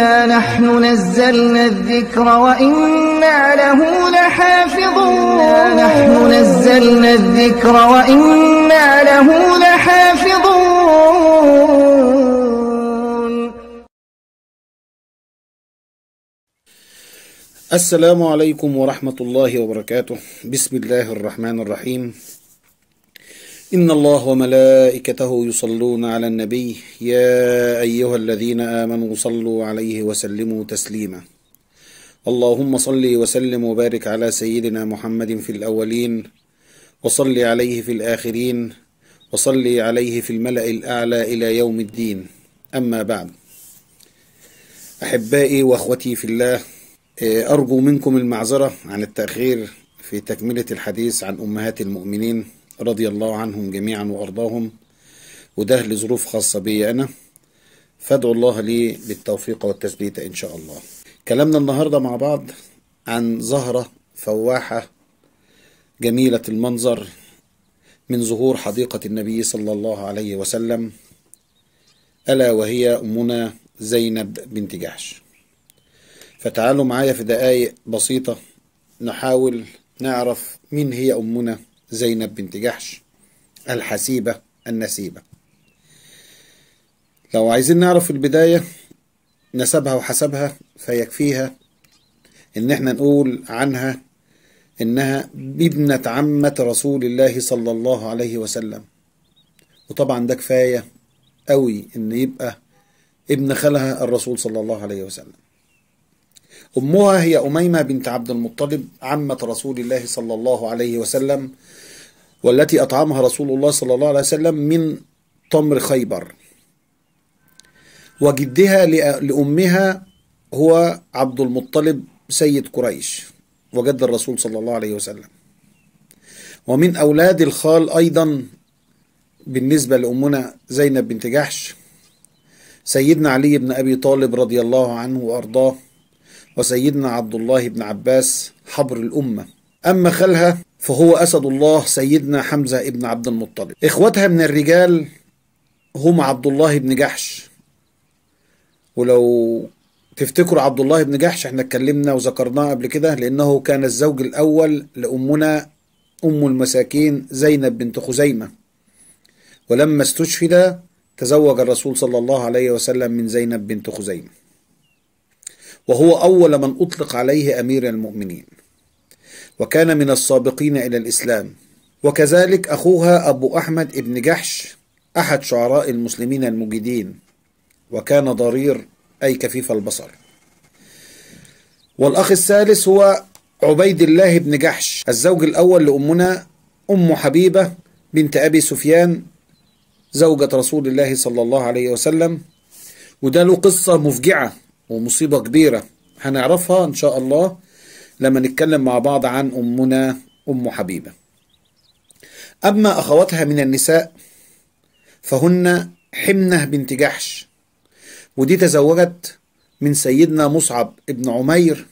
إنا نحن نزلنا الذكر وإنا له لحافظون نحن نزلنا الذكر وإنا له لحافظون. السلام عليكم ورحمة الله وبركاته. بسم الله الرحمن الرحيم. إن الله وملائكته يصلون على النبي يا أيها الذين آمنوا صلوا عليه وسلموا تسليما. اللهم صل وسلم وبارك على سيدنا محمد في الأولين، وصل عليه في الآخرين، وصل عليه في الملأ الأعلى إلى يوم الدين. أما بعد، أحبائي وأخوتي في الله، أرجو منكم المعذرة عن التأخير في تكملة الحديث عن أمهات المؤمنين رضي الله عنهم جميعا وأرضاهم، وده لظروف خاصة بي أنا، فادعوا الله لي بالتوفيق والتثبيت إن شاء الله. كلامنا النهاردة مع بعض عن زهرة فواحة جميلة المنظر من زهور حديقة النبي صلى الله عليه وسلم، ألا وهي أمنا زينب بنت جحش. فتعالوا معايا في دقائق بسيطة نحاول نعرف مين هي أمنا زينب بنت جحش الحسيبة النسيبة. لو عايزين نعرف في البداية نسبها وحسبها، فيكفيها إن احنا نقول عنها إنها ابنة عمة رسول الله صلى الله عليه وسلم، وطبعا ده كفاية قوي إن يبقى ابن خالها الرسول صلى الله عليه وسلم. أمها هي أميمة بنت عبد المطلب عمة رسول الله صلى الله عليه وسلم، والتي أطعمها رسول الله صلى الله عليه وسلم من تمر خيبر. وجدها لأمها هو عبد المطلب سيد قريش وجد الرسول صلى الله عليه وسلم. ومن أولاد الخال أيضا بالنسبة لأمنا زينب بنت جحش سيدنا علي بن أبي طالب رضي الله عنه وأرضاه، وسيدنا عبد الله بن عباس حبر الأمة. أما خالها فهو أسد الله سيدنا حمزة بن عبد المطلب. إخوتها من الرجال هم عبد الله بن جحش، ولو تفتكروا عبد الله بن جحش احنا اتكلمنا وذكرناه قبل كده، لأنه كان الزوج الأول لأمنا أم المساكين زينب بنت خزيمة، ولما استشهد تزوج الرسول صلى الله عليه وسلم من زينب بنت خزيمة، وهو أول من أطلق عليه أمير المؤمنين، وكان من السابقين إلى الإسلام. وكذلك أخوها أبو أحمد بن جحش أحد شعراء المسلمين المجيدين، وكان ضرير أي كفيف البصر. والأخ الثالث هو عبيد الله بن جحش الزوج الأول لأمنا أم حبيبة بنت أبي سفيان زوجة رسول الله صلى الله عليه وسلم، وده له قصة مفجعة ومصيبة كبيرة هنعرفها إن شاء الله لما نتكلم مع بعض عن أمنا أم حبيبة. أما أخواتها من النساء فهن حمنة بنت جحش، ودي تزوجت من سيدنا مصعب ابن عمير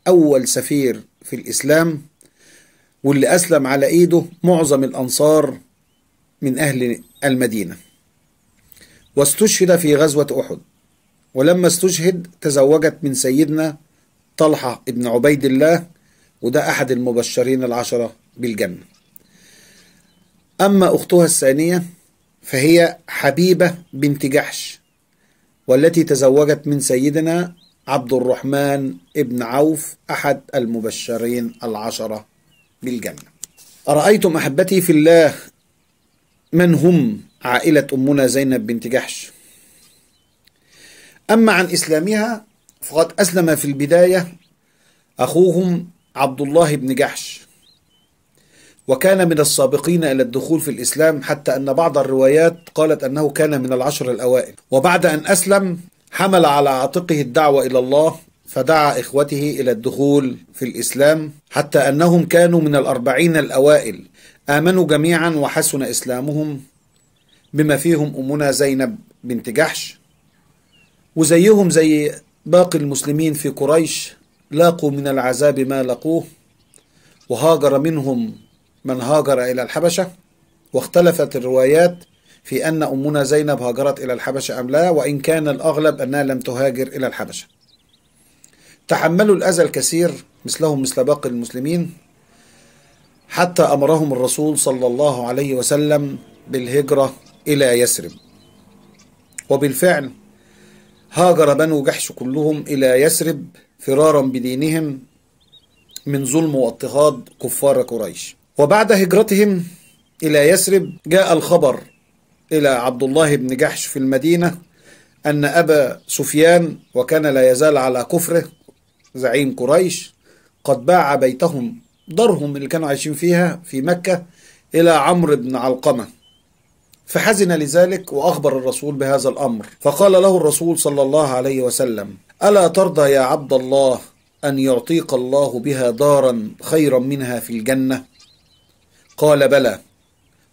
أول سفير في الإسلام، واللي أسلم على إيده معظم الأنصار من أهل المدينة، واستشهد في غزوة أحد. ولما استشهد تزوجت من سيدنا طلحة ابن عبيد الله، وده أحد المبشرين العشرة بالجنة. أما أختها الثانية فهي حبيبة بنت جحش، والتي تزوجت من سيدنا عبد الرحمن ابن عوف أحد المبشرين العشرة بالجنة. أرأيتم أحبتي في الله من هم عائلة أمنا زينب بنت جحش؟ أما عن إسلامها فقد أسلم في البداية أخوهم عبد الله بن جحش، وكان من السابقين إلى الدخول في الإسلام، حتى أن بعض الروايات قالت أنه كان من العشر الأوائل. وبعد أن أسلم حمل على عاتقه الدعوة إلى الله، فدعا إخوته إلى الدخول في الإسلام، حتى أنهم كانوا من 40 الأوائل آمنوا جميعا وحسن إسلامهم، بما فيهم أمنا زينب بنت جحش. وزيهم زي باقي المسلمين في قريش لاقوا من العذاب ما لقوه، وهاجر منهم من هاجر إلى الحبشة، واختلفت الروايات في أن أمنا زينب هاجرت إلى الحبشة أم لا، وإن كان الأغلب أنها لم تهاجر إلى الحبشة. تحملوا الأذى الكثير مثلهم مثل باقي المسلمين، حتى أمرهم الرسول صلى الله عليه وسلم بالهجرة إلى يثرب. وبالفعل هاجر بنو جحش كلهم إلى يثرب فرارا بدينهم من ظلم واضطهاد كفار قريش. وبعد هجرتهم إلى يثرب جاء الخبر إلى عبد الله بن جحش في المدينة أن أبا سفيان، وكان لا يزال على كفره زعيم قريش، قد باع بيتهم دارهم اللي كانوا عايشين فيها في مكة إلى عمرو بن علقمة، فحزن لذلك وأخبر الرسول بهذا الأمر، فقال له الرسول صلى الله عليه وسلم: ألا ترضى يا عبد الله أن يعطيك الله بها دارا خيرا منها في الجنة؟ قال: بلى.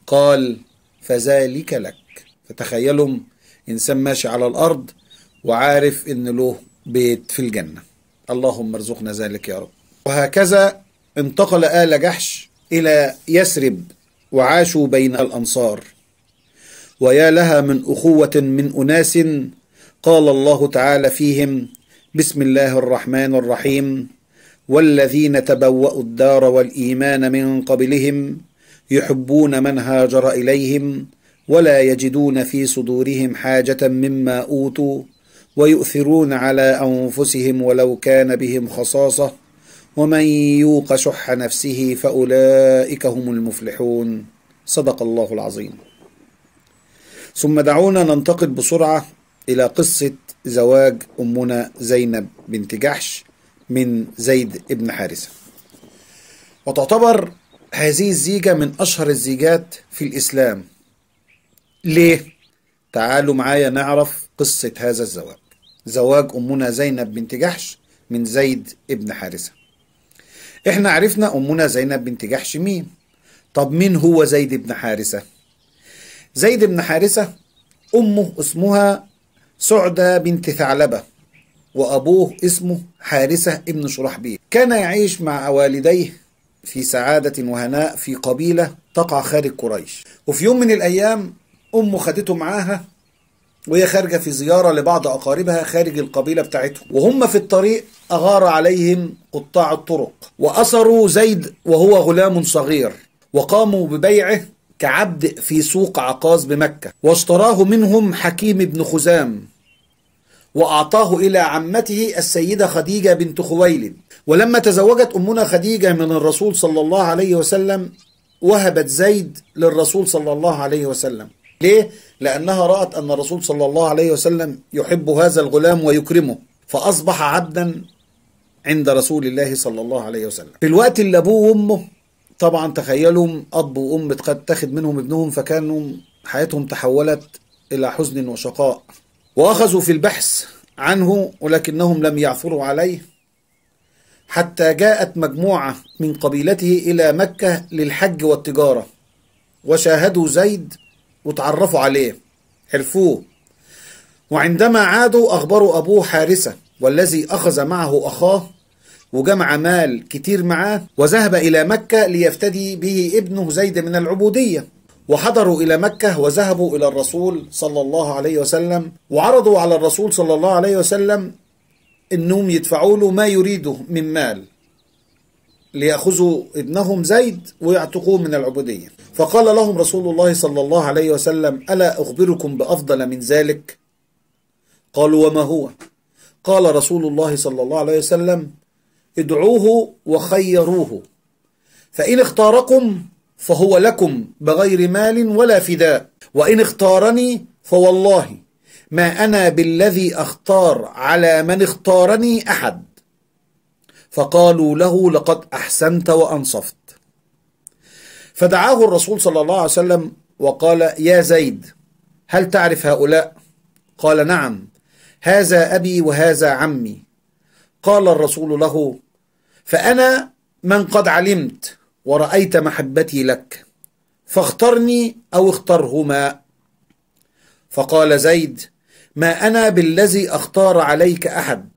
قال: فذلك لك. فتخيلوا إنسان ماشي على الأرض وعارف إن له بيت في الجنة. اللهم ارزقنا ذلك يا رب. وهكذا انتقل آل جحش إلى يثرب وعاشوا بين الأنصار. ويا لها من أخوة من أناس قال الله تعالى فيهم: بسم الله الرحمن الرحيم: والذين تبوأوا الدار والإيمان من قبلهم يحبون من هاجر إليهم ولا يجدون في صدورهم حاجة مما أوتوا ويؤثرون على أنفسهم ولو كان بهم خصاصة ومن يوق شح نفسه فأولئك هم المفلحون. صدق الله العظيم. ثم دعونا ننتقل بسرعة إلى قصة زواج أمنا زينب بنت جحش من زيد بن حارثة. وتعتبر هذه الزيجة من أشهر الزيجات في الإسلام. ليه؟ تعالوا معايا نعرف قصة هذا الزواج. زواج أمنا زينب بنت جحش من زيد بن حارثة. احنا عرفنا أمنا زينب بنت جحش مين. طب مين هو زيد بن حارثة؟ زيد بن حارثة أمه اسمها سعدة بنت ثعلبة، وأبوه اسمه حارثة ابن شرحبيل. كان يعيش مع والديه في سعادة وهناء في قبيلة تقع خارج قريش. وفي يوم من الأيام أمه خدته معاها وهي خارجة في زيارة لبعض أقاربها خارج القبيلة بتاعتهم، وهم في الطريق أغار عليهم قطاع الطرق وأسروا زيد وهو غلام صغير، وقاموا ببيعه كعبد في سوق عكاظ بمكة، واشتراه منهم حكيم بن خزام وأعطاه إلى عمته السيدة خديجة بنت خويلد. ولما تزوجت أمنا خديجة من الرسول صلى الله عليه وسلم وهبت زيد للرسول صلى الله عليه وسلم. ليه؟ لأنها رأت أن الرسول صلى الله عليه وسلم يحب هذا الغلام ويكرمه، فأصبح عبدا عند رسول الله صلى الله عليه وسلم. في الوقت اللي أبوه وأمه طبعا تخيلوا أب وأم قد تاخد منهم ابنهم، فكانوا حياتهم تحولت إلى حزن وشقاء، وأخذوا في البحث عنه ولكنهم لم يعثروا عليه، حتى جاءت مجموعة من قبيلته إلى مكة للحج والتجارة، وشاهدوا زيد وتعرفوا عليه، عرفوه. وعندما عادوا أخبروا أبوه حارثة، والذي أخذ معه أخاه وجمع مال كتير معاه، وذهب إلى مكة ليفتدي به ابنه زيد من العبودية. وحضروا إلى مكة وذهبوا إلى الرسول صلى الله عليه وسلم، وعرضوا على الرسول صلى الله عليه وسلم إنهم يدفعوا له ما يريده من مال ليأخذوا ابنهم زيد ويعتقوه من العبودية. فقال لهم رسول الله صلى الله عليه وسلم: ألا أخبركم بأفضل من ذلك؟ قالوا: وما هو؟ قال رسول الله صلى الله عليه وسلم: ادعوه وخيروه، فإن اختاركم فهو لكم بغير مال ولا فداء، وإن اختارني فوالله ما أنا بالذي أختار على من اختارني أحد. فقالوا له: لقد أحسنت وأنصفت. فدعاه الرسول صلى الله عليه وسلم وقال: يا زيد، هل تعرف هؤلاء؟ قال: نعم، هذا أبي وهذا عمي. قال الرسول له: فأنا من قد علمت ورأيت محبتي لك، فاخترني أو اخترهما. فقال زيد: ما أنا بالذي أختار عليك أحد،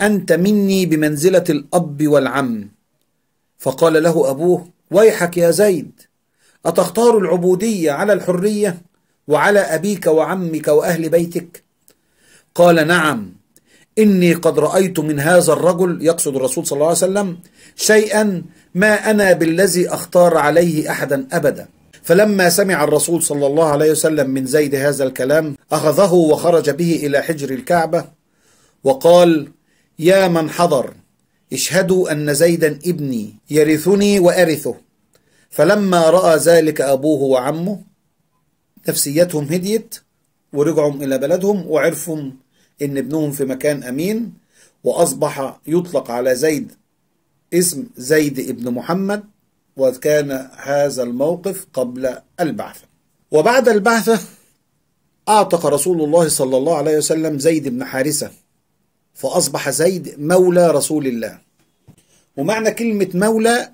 أنت مني بمنزلة الأب والعم. فقال له أبوه: ويحك يا زيد، أتختار العبودية على الحرية؟ وعلى أبيك وعمك وأهل بيتك؟ قال نعم، إني قد رأيت من هذا الرجل، يقصد الرسول صلى الله عليه وسلم، شيئا ما أنا بالذي أختار عليه أحدا أبدا. فلما سمع الرسول صلى الله عليه وسلم من زيد هذا الكلام أخذه وخرج به إلى حجر الكعبة وقال: يا من حضر، اشهدوا أن زيدا ابني يرثني وأرثه. فلما رأى ذلك أبوه وعمه نفسيتهم هديت ورجعوا إلى بلدهم وعرفوا إن ابنهم في مكان أمين، وأصبح يطلق على زيد اسم زيد ابن محمد. وكان هذا الموقف قبل البعثة. وبعد البعثة أعتق رسول الله صلى الله عليه وسلم زيد بن حارثة، فأصبح زيد مولى رسول الله. ومعنى كلمة مولى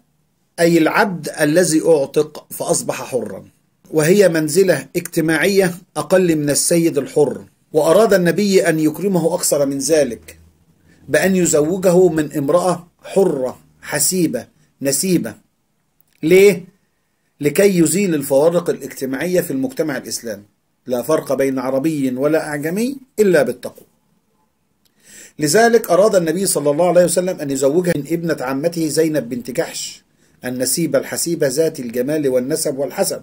أي العبد الذي أعتق فأصبح حرا، وهي منزلة اجتماعية أقل من السيد الحر. وأراد النبي أن يكرمه أكثر من ذلك بأن يزوجه من امرأة حرة حسيبة نسيبة. ليه؟ لكي يزيل الفوارق الاجتماعية في المجتمع الإسلامي. لا فرق بين عربي ولا أعجمي إلا بالتقوى. لذلك أراد النبي صلى الله عليه وسلم أن يزوجها من ابنة عمته زينب بنت جحش النسيبة الحسيبة ذات الجمال والنسب والحسب.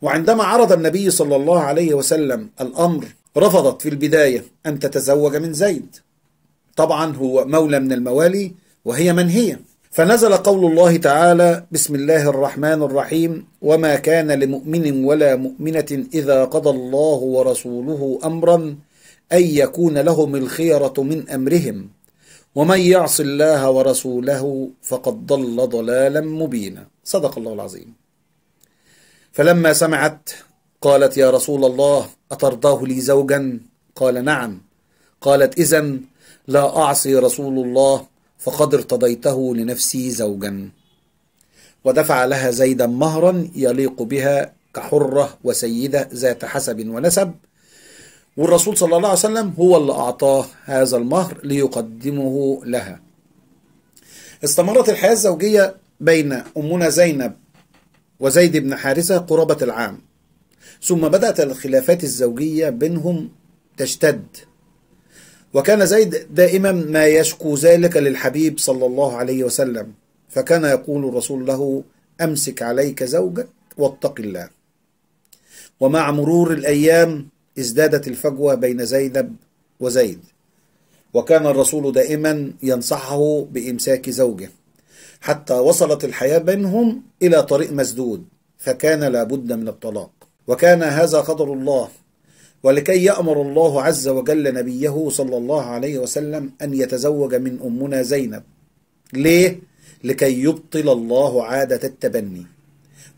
وعندما عرض النبي صلى الله عليه وسلم الأمر رفضت في البداية أن تتزوج من زيد، طبعا هو مولى من الموالي وهي من هي. فنزل قول الله تعالى: بسم الله الرحمن الرحيم: وما كان لمؤمن ولا مؤمنة إذا قضى الله ورسوله أمرا أن يكون لهم الخيرة من أمرهم ومن يعص الله ورسوله فقد ضل ضلالا مبينا. صدق الله العظيم. فلما سمعت قالت: يا رسول الله أترضاه لي زوجا؟ قال: نعم. قالت: إذن لا أعصي رسول الله فقد ارتضيته لنفسي زوجا. ودفع لها زيدا مهرا يليق بها كحرة وسيدة ذات حسب ونسب، والرسول صلى الله عليه وسلم هو اللي أعطاه هذا المهر ليقدمه لها. استمرت الحياة الزوجية بين أمنا زينب وزيد بن حارثة قرابة العام، ثم بدأت الخلافات الزوجية بينهم تشتد. وكان زيد دائما ما يشكو ذلك للحبيب صلى الله عليه وسلم، فكان يقول الرسول له: أمسك عليك زوجك واتق الله. ومع مرور الأيام ازدادت الفجوة بين زينب وزيد، وكان الرسول دائما ينصحه بإمساك زوجه، حتى وصلت الحياة بينهم إلى طريق مسدود، فكان لابد من الطلاق. وكان هذا قدر الله، ولكي يأمر الله عز وجل نبيه صلى الله عليه وسلم أن يتزوج من أمنا زينب. ليه؟ لكي يبطل الله عادة التبني.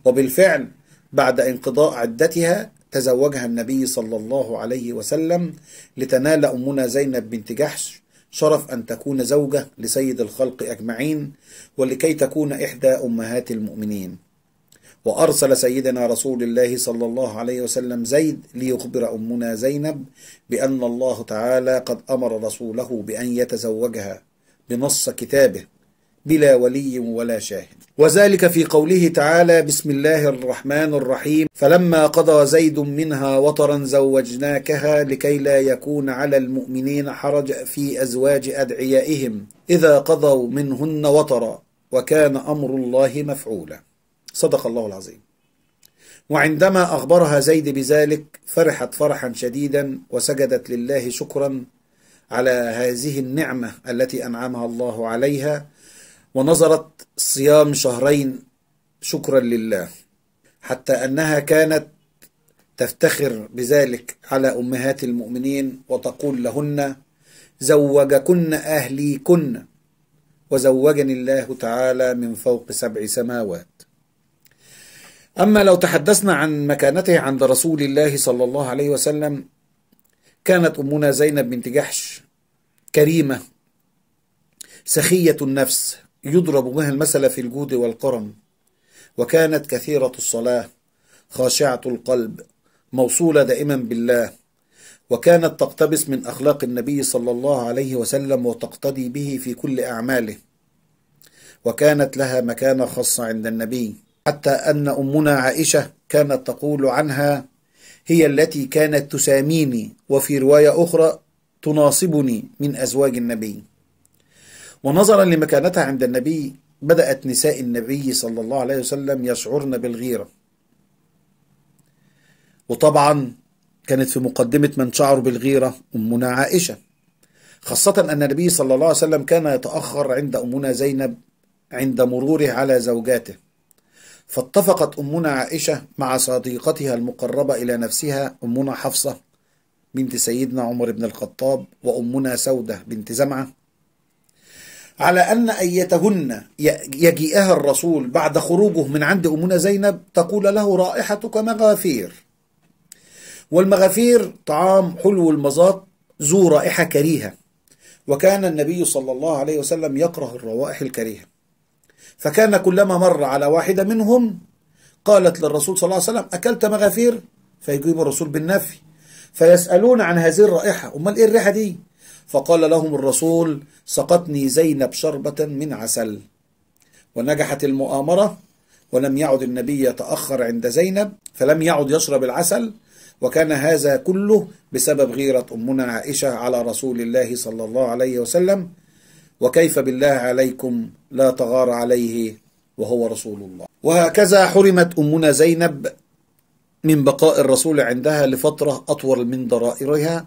وبالفعل بعد انقضاء عدتها تزوجها النبي صلى الله عليه وسلم لتنال أمنا زينب بنت جحش شرف أن تكون زوجة لسيد الخلق أجمعين، ولكي تكون إحدى أمهات المؤمنين. وأرسل سيدنا رسول الله صلى الله عليه وسلم زيد ليخبر أمنا زينب بأن الله تعالى قد أمر رسوله بأن يتزوجها بنص كتابه بلا ولي ولا شاهد، وذلك في قوله تعالى: بسم الله الرحمن الرحيم: فلما قضى زيد منها وطرا زوجناكها لكي لا يكون على المؤمنين حرج في أزواج أدعيائهم إذا قضوا منهن وطرا وكان أمر الله مفعولا. صدق الله العظيم. وعندما أخبرها زيد بذلك فرحت فرحا شديدا وسجدت لله شكرا على هذه النعمة التي أنعمها الله عليها، ونظرت صيام شهرين شكرا لله، حتى أنها كانت تفتخر بذلك على أمهات المؤمنين وتقول لهن: زوجكن أهليكن وزوجني الله تعالى من فوق 7 سماوات. أما لو تحدثنا عن مكانته عند رسول الله صلى الله عليه وسلم، كانت أمنا زينب بنت جحش كريمة سخية النفس يضرب بها المثل في الجود والكرم، وكانت كثيرة الصلاة خاشعة القلب موصولة دائما بالله، وكانت تقتبس من أخلاق النبي صلى الله عليه وسلم وتقتدي به في كل أعماله، وكانت لها مكانة خاصة عند النبي، حتى أن أمنا عائشة كانت تقول عنها: هي التي كانت تساميني، وفي رواية أخرى تناصبني من أزواج النبي. ونظرا لمكانتها عند النبي بدأت نساء النبي صلى الله عليه وسلم يشعرن بالغيرة، وطبعا كانت في مقدمة من شعروا بالغيرة أمنا عائشة، خاصة أن النبي صلى الله عليه وسلم كان يتأخر عند أمنا زينب عند مروره على زوجاته، فاتفقت أمنا عائشة مع صديقتها المقربة إلى نفسها أمنا حفصة بنت سيدنا عمر بن الخطاب وأمنا سودة بنت زمعة على أن أيتهن يجيئها الرسول بعد خروجه من عند أمنا زينب تقول له رائحتك مغافير، والمغافير طعام حلو المذاق ذو رائحة كريهة، وكان النبي صلى الله عليه وسلم يكره الروائح الكريهة، فكان كلما مر على واحدة منهم قالت للرسول صلى الله عليه وسلم أكلت مغافير؟ فيجيب الرسول بالنفي، فيسألون عن هذه الرائحة، أمال إيه الريحة دي؟ فقال لهم الرسول سقتني زينب شربة من عسل. ونجحت المؤامرة، ولم يعد النبي يتأخر عند زينب، فلم يعد يشرب العسل، وكان هذا كله بسبب غيرة أمنا عائشة على رسول الله صلى الله عليه وسلم. وكيف بالله عليكم لا تغار عليه وهو رسول الله. وهكذا حرمت أمنا زينب من بقاء الرسول عندها لفترة أطول من ضرائرها،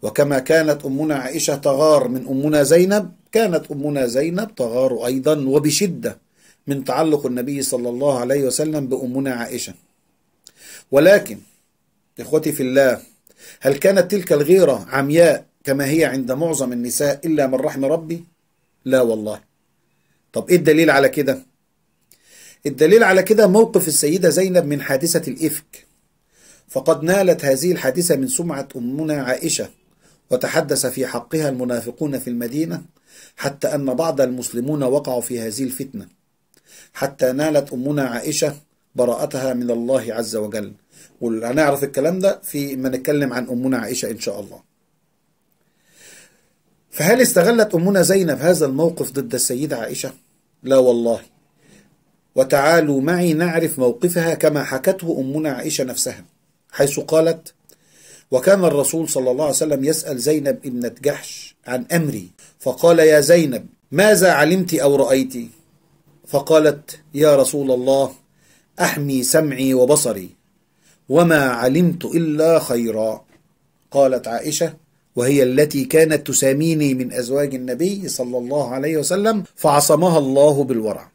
وكما كانت أمنا عائشة تغار من أمنا زينب، كانت أمنا زينب تغار أيضا وبشدة من تعلق النبي صلى الله عليه وسلم بأمنا عائشة. ولكن إخوتي في الله، هل كانت تلك الغيرة عمياء كما هي عند معظم النساء إلا من رحم ربي؟ لا والله. طب إيه الدليل على كده؟ الدليل على كده موقف السيدة زينب من حادثة الإفك، فقد نالت هذه الحادثة من سمعة أمنا عائشة، وتحدث في حقها المنافقون في المدينة، حتى أن بعض المسلمون وقعوا في هذه الفتنة، حتى نالت أمنا عائشة براءتها من الله عز وجل. وهنعرف الكلام ده في ما نتكلم عن أمنا عائشة إن شاء الله. فهل استغلت أمنا زينب هذا الموقف ضد السيدة عائشة؟ لا والله. وتعالوا معي نعرف موقفها كما حكته أمنا عائشة نفسها، حيث قالت: وكان الرسول صلى الله عليه وسلم يسأل زينب ابنة جحش عن أمري، فقال: يا زينب ماذا علمت أو رأيت؟ فقالت: يا رسول الله أحمي سمعي وبصري وما علمت إلا خيرا. قالت عائشة، وهي التي كانت تساميني من أزواج النبي صلى الله عليه وسلم، فعصمها الله بالورع.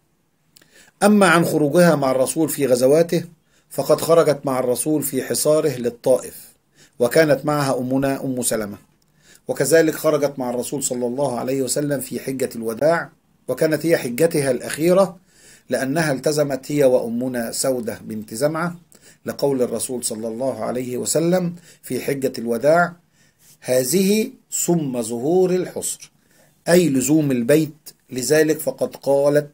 أما عن خروجها مع الرسول في غزواته، فقد خرجت مع الرسول في حصاره للطائف، وكانت معها أمنا أم سلمة، وكذلك خرجت مع الرسول صلى الله عليه وسلم في حجة الوداع، وكانت هي حجتها الأخيرة، لأنها التزمت هي وأمنا سودة بنت زمعة، لقول الرسول صلى الله عليه وسلم في حجة الوداع: هذه ثم ظهور الحصر، أي لزوم البيت، لذلك فقد قالت: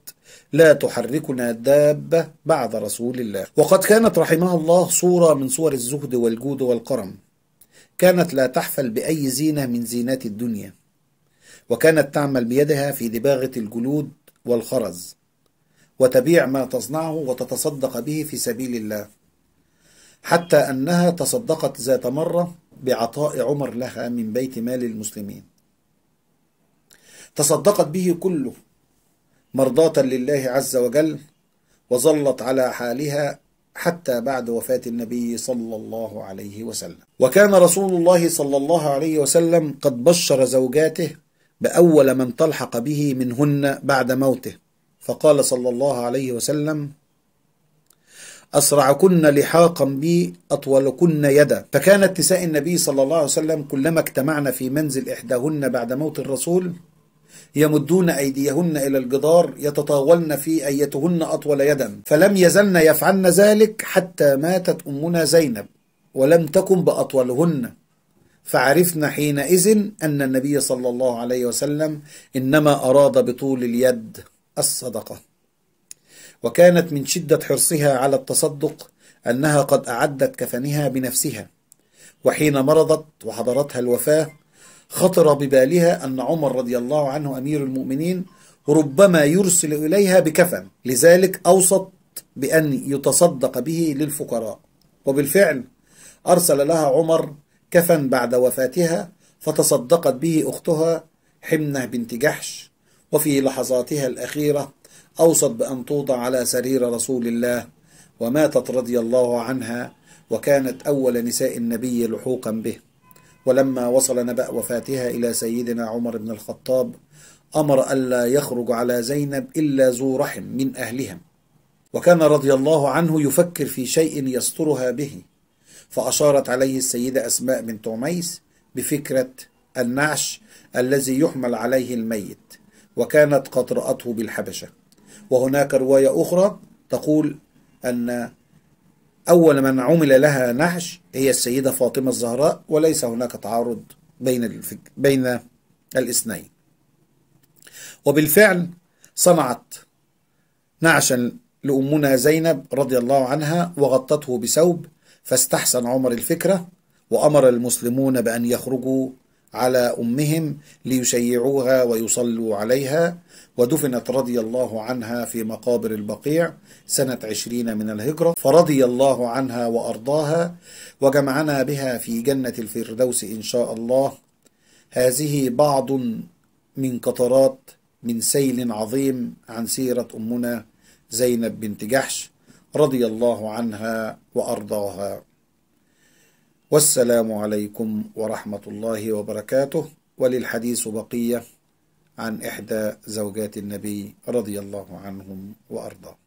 لا تحركنا دابة بعد رسول الله. وقد كانت رحمها الله صورة من صور الزهد والجود والكرم، كانت لا تحفل بأي زينة من زينات الدنيا، وكانت تعمل بيدها في دباغة الجلود والخرز، وتبيع ما تصنعه وتتصدق به في سبيل الله، حتى أنها تصدقت ذات مرة بعطاء عمر لها من بيت مال المسلمين، تصدقت به كله مرضاة لله عز وجل، وظلت على حالها حتى بعد وفاة النبي صلى الله عليه وسلم. وكان رسول الله صلى الله عليه وسلم قد بشر زوجاته بأول من تلحق به منهن بعد موته، فقال صلى الله عليه وسلم: أسرعكن لحاقا بي أطولكن يدا. فكانت نساء النبي صلى الله عليه وسلم كلما اجتمعن في منزل إحداهن بعد موت الرسول يمدون أيديهن إلى الجدار يتطاولن في أيتهن أطول يدا، فلم يزلن يفعلن ذلك حتى ماتت أمنا زينب ولم تكن بأطولهن، فعرفنا حينئذ أن النبي صلى الله عليه وسلم إنما أراد بطول اليد الصدقة. وكانت من شدة حرصها على التصدق أنها قد أعدت كفنها بنفسها، وحين مرضت وحضرتها الوفاة خطر ببالها أن عمر رضي الله عنه أمير المؤمنين ربما يرسل إليها بكفن، لذلك أوصت بأن يتصدق به للفقراء. وبالفعل أرسل لها عمر كفن بعد وفاتها فتصدقت به أختها حمنة بنت جحش، وفي لحظاتها الأخيرة أوصت بأن توضع على سرير رسول الله، وماتت رضي الله عنها، وكانت أول نساء النبي لحوقا به. ولما وصل نبأ وفاتها إلى سيدنا عمر بن الخطاب أمر ألا يخرج على زينب إلا ذو رحم من أهلها، وكان رضي الله عنه يفكر في شيء يسترها به، فأشارت عليه السيدة أسماء بنت عميس بفكرة النعش الذي يحمل عليه الميت، وكانت قد رأته بالحبشة. وهناك رواية أخرى تقول أن أول من عمل لها نعش هي السيدة فاطمة الزهراء، وليس هناك تعارض بين الاثنين. وبالفعل صنعت نعشا لأمنا زينب رضي الله عنها وغطته بثوب، فاستحسن عمر الفكرة وأمر المسلمون بأن يخرجوا على أمهم ليشيعوها ويصلوا عليها، ودفنت رضي الله عنها في مقابر البقيع سنة 20 من الهجرة، فرضي الله عنها وأرضاها وجمعنا بها في جنة الفردوس إن شاء الله. هذه بعض من قطرات من سيل عظيم عن سيرة أمنا زينب بنت جحش رضي الله عنها وأرضاها. والسلام عليكم ورحمة الله وبركاته. وللحديث بقية عن إحدى زوجات النبي رضي الله عنهم وأرضاه.